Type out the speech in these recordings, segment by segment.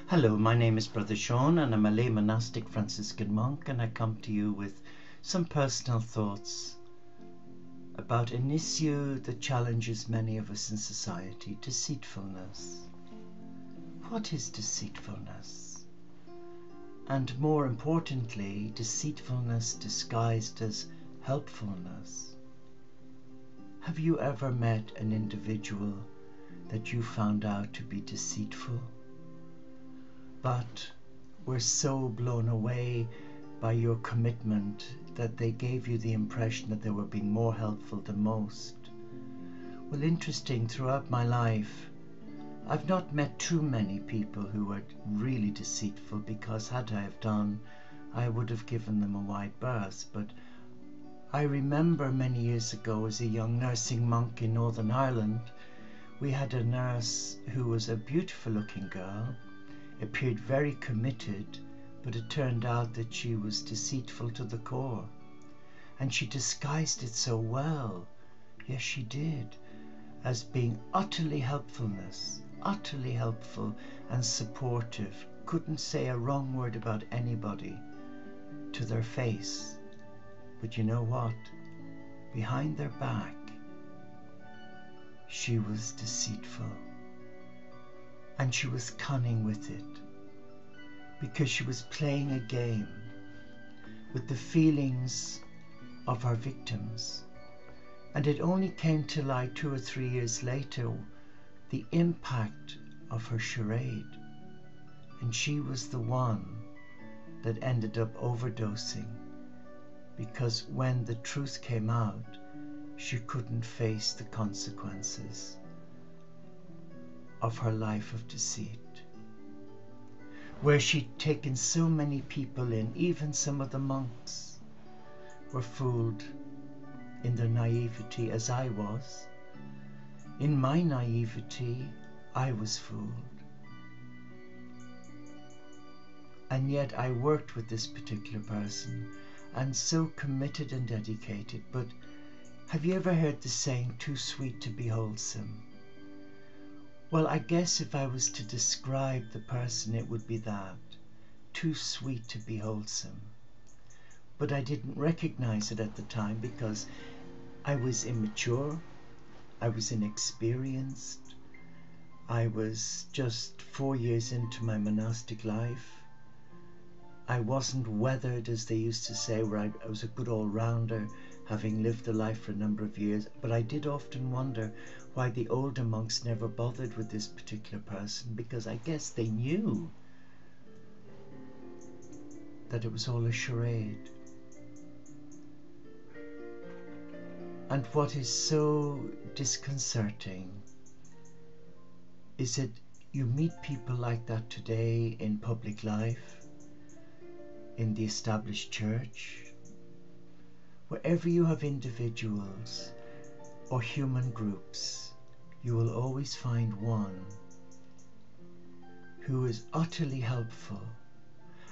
Hello, my name is Brother Sean and I'm a lay monastic Franciscan monk, and I come to you with some personal thoughts about an issue that challenges many of us in society: deceitfulness. What is deceitfulness? And more importantly, deceitfulness disguised as helpfulness. Have you ever met an individual that you found out to be deceitful, but were so blown away by your commitment that they gave you the impression that they were being more helpful than most? Well, interesting, throughout my life, I've not met too many people who were really deceitful, because had I have done, I would have given them a wide berth. But I remember many years ago, as a young nursing monk in Northern Ireland, we had a nurse who was a beautiful looking girl, appeared very committed, but it turned out that she was deceitful to the core. And she disguised it so well, yes she did, as being utterly helpful and supportive, couldn't say a wrong word about anybody to their face. But you know what? Behind their back, she was deceitful. And she was cunning with it, because she was playing a game with the feelings of her victims. And it only came to light 2 or 3 years later, the impact of her charade. And she was the one that ended up overdosing, because when the truth came out, she couldn't face the consequences of her life of deceit, where she'd taken so many people in. Even some of the monks were fooled in their naivety, as I was. In my naivety, I was fooled. And yet I worked with this particular person, and so committed and dedicated. But have you ever heard the saying, too sweet to be wholesome? Well, I guess if I was to describe the person, it would be that. Too sweet to be wholesome. But I didn't recognize it at the time, because I was immature, I was inexperienced, I was just 4 years into my monastic life. I wasn't weathered, as they used to say, where I was a good all-rounder, having lived the life for a number of years. But I did often wonder why the older monks never bothered with this particular person, because I guess they knew that it was all a charade. And what is so disconcerting is that you meet people like that today in public life, in the established church. Wherever you have individuals or human groups, you will always find one who is utterly helpful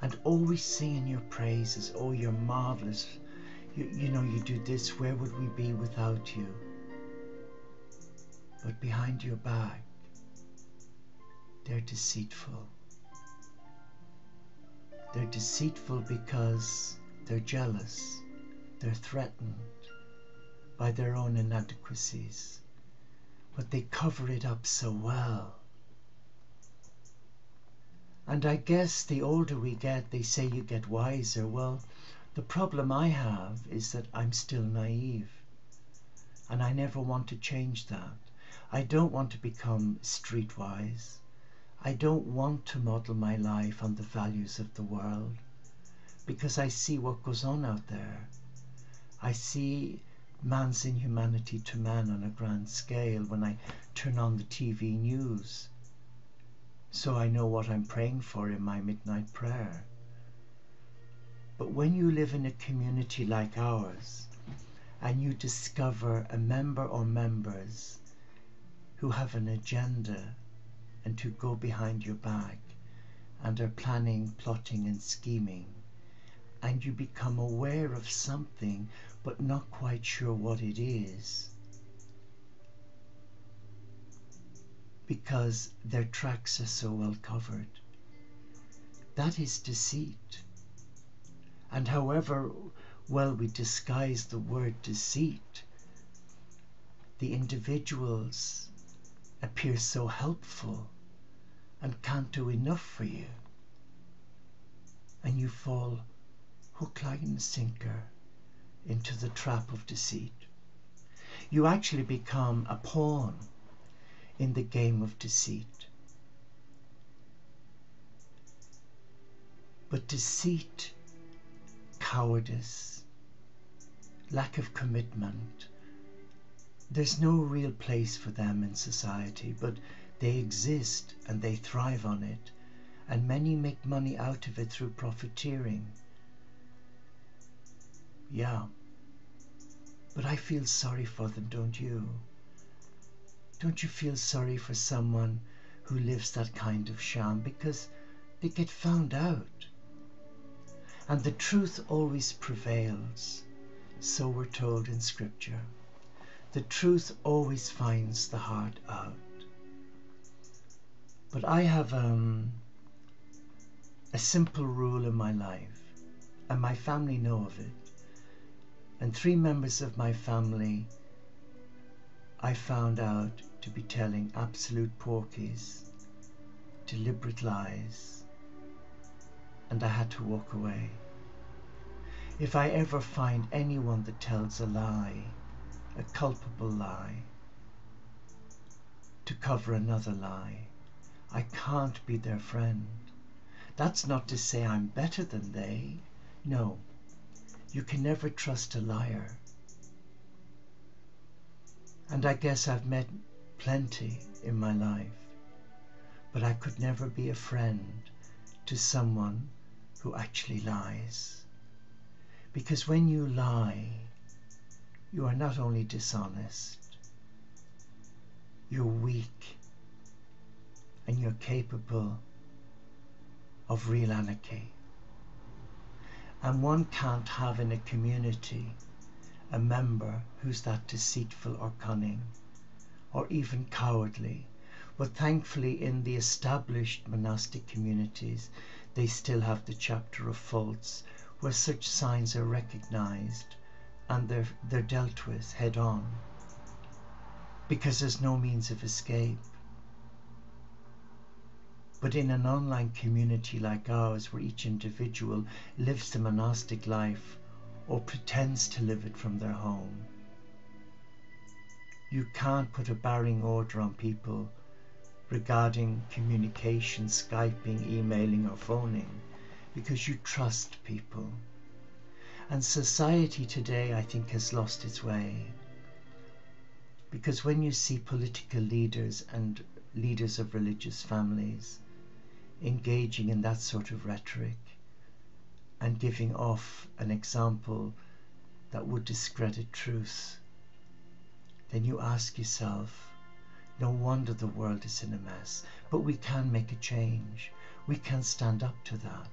and always singing your praises. Oh, you're marvelous. You know, you do this. Where would we be without you? But behind your back, they're deceitful. They're deceitful because they're jealous. They're threatened by their own inadequacies, but they cover it up so well. And I guess the older we get, they say you get wiser. Well, the problem I have is that I'm still naive, and I never want to change that. I don't want to become streetwise. I don't want to model my life on the values of the world, because I see what goes on out there. I see man's inhumanity to man on a grand scale when I turn on the TV news, so I know what I'm praying for in my midnight prayer. But when you live in a community like ours, and you discover a member or members who have an agenda and who go behind your back and are planning, plotting and scheming, and you become aware of something but not quite sure what it is, because their tracks are so well covered, That is deceit. And however well we disguise the word deceit, the individuals appear so helpful and can't do enough for you. And you fall hook, line and sinker into the trap of deceit. You actually become a pawn in the game of deceit. But deceit, cowardice, lack of commitment, there's no real place for them in society, but they exist and they thrive on it, and many make money out of it through profiteering. Yeah, but I feel sorry for them, don't you? Don't you feel sorry for someone who lives that kind of sham, because they get found out? And the truth always prevails, so we're told in Scripture. The truth always finds the heart out. But I have a simple rule in my life, and my family know of it. And 3 members of my family I found out to be telling absolute porkies, deliberate lies, and I had to walk away. If I ever find anyone that tells a lie, a culpable lie, to cover another lie, I can't be their friend. That's not to say I'm better than they. No, you can never trust a liar. And I guess I've met plenty in my life, but I could never be a friend to someone who actually lies. Because when you lie, you are not only dishonest, you're weak, and you're capable of real anarchy. And one can't have in a community a member who's that deceitful or cunning, or even cowardly. But thankfully in the established monastic communities, they still have the chapter of faults, where such signs are recognized and they're dealt with head on, because there's no means of escape. But in an online community like ours, where each individual lives the monastic life or pretends to live it from their home, you can't put a barring order on people regarding communication, Skyping, emailing or phoning, because you trust people. And society today, I think, has lost its way. Because when you see political leaders and leaders of religious families engaging in that sort of rhetoric and giving off an example that would discredit truth, then you ask yourself, no wonder the world is in a mess. But we can make a change. We can stand up to that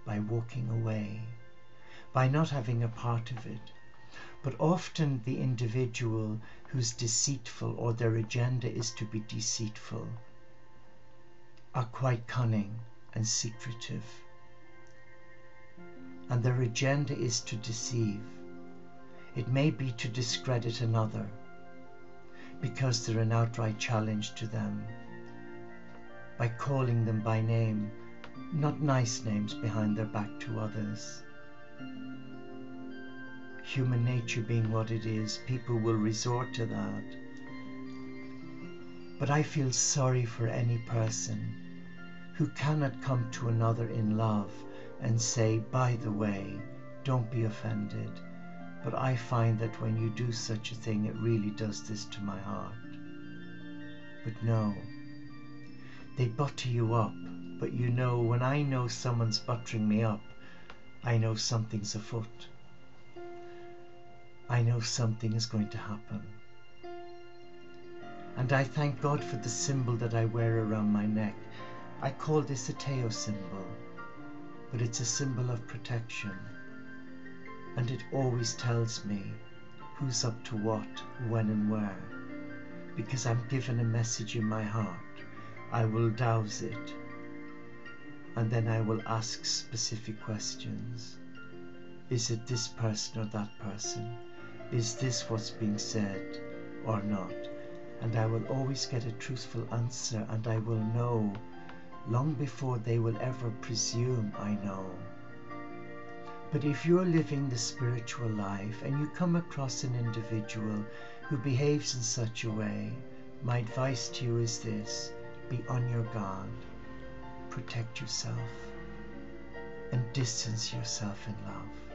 by walking away, by not having a part of it. But often the individual who's deceitful, or their agenda is to be deceitful, are quite cunning and secretive. And their agenda is to deceive. It may be to discredit another, because they're an outright challenge to them, by calling them by name, not nice names behind their back to others. Human nature being what it is, people will resort to that. But I feel sorry for any person who cannot come to another in love and say, by the way, don't be offended, but I find that when you do such a thing, it really does this to my heart. But no, they butter you up. But you know, when I know someone's buttering me up, I know something's afoot. I know something is going to happen. And I thank God for the symbol that I wear around my neck. I call this a Teo symbol, but it's a symbol of protection. And it always tells me who's up to what, when and where. Because I'm given a message in my heart, I will douse it. and then I will ask specific questions. Is it this person or that person? Is this what's being said or not? And I will always get a truthful answer, and I will know long before they will ever presume I know. But if you're living the spiritual life and you come across an individual who behaves in such a way, my advice to you is this: be on your guard, protect yourself, and distance yourself in love.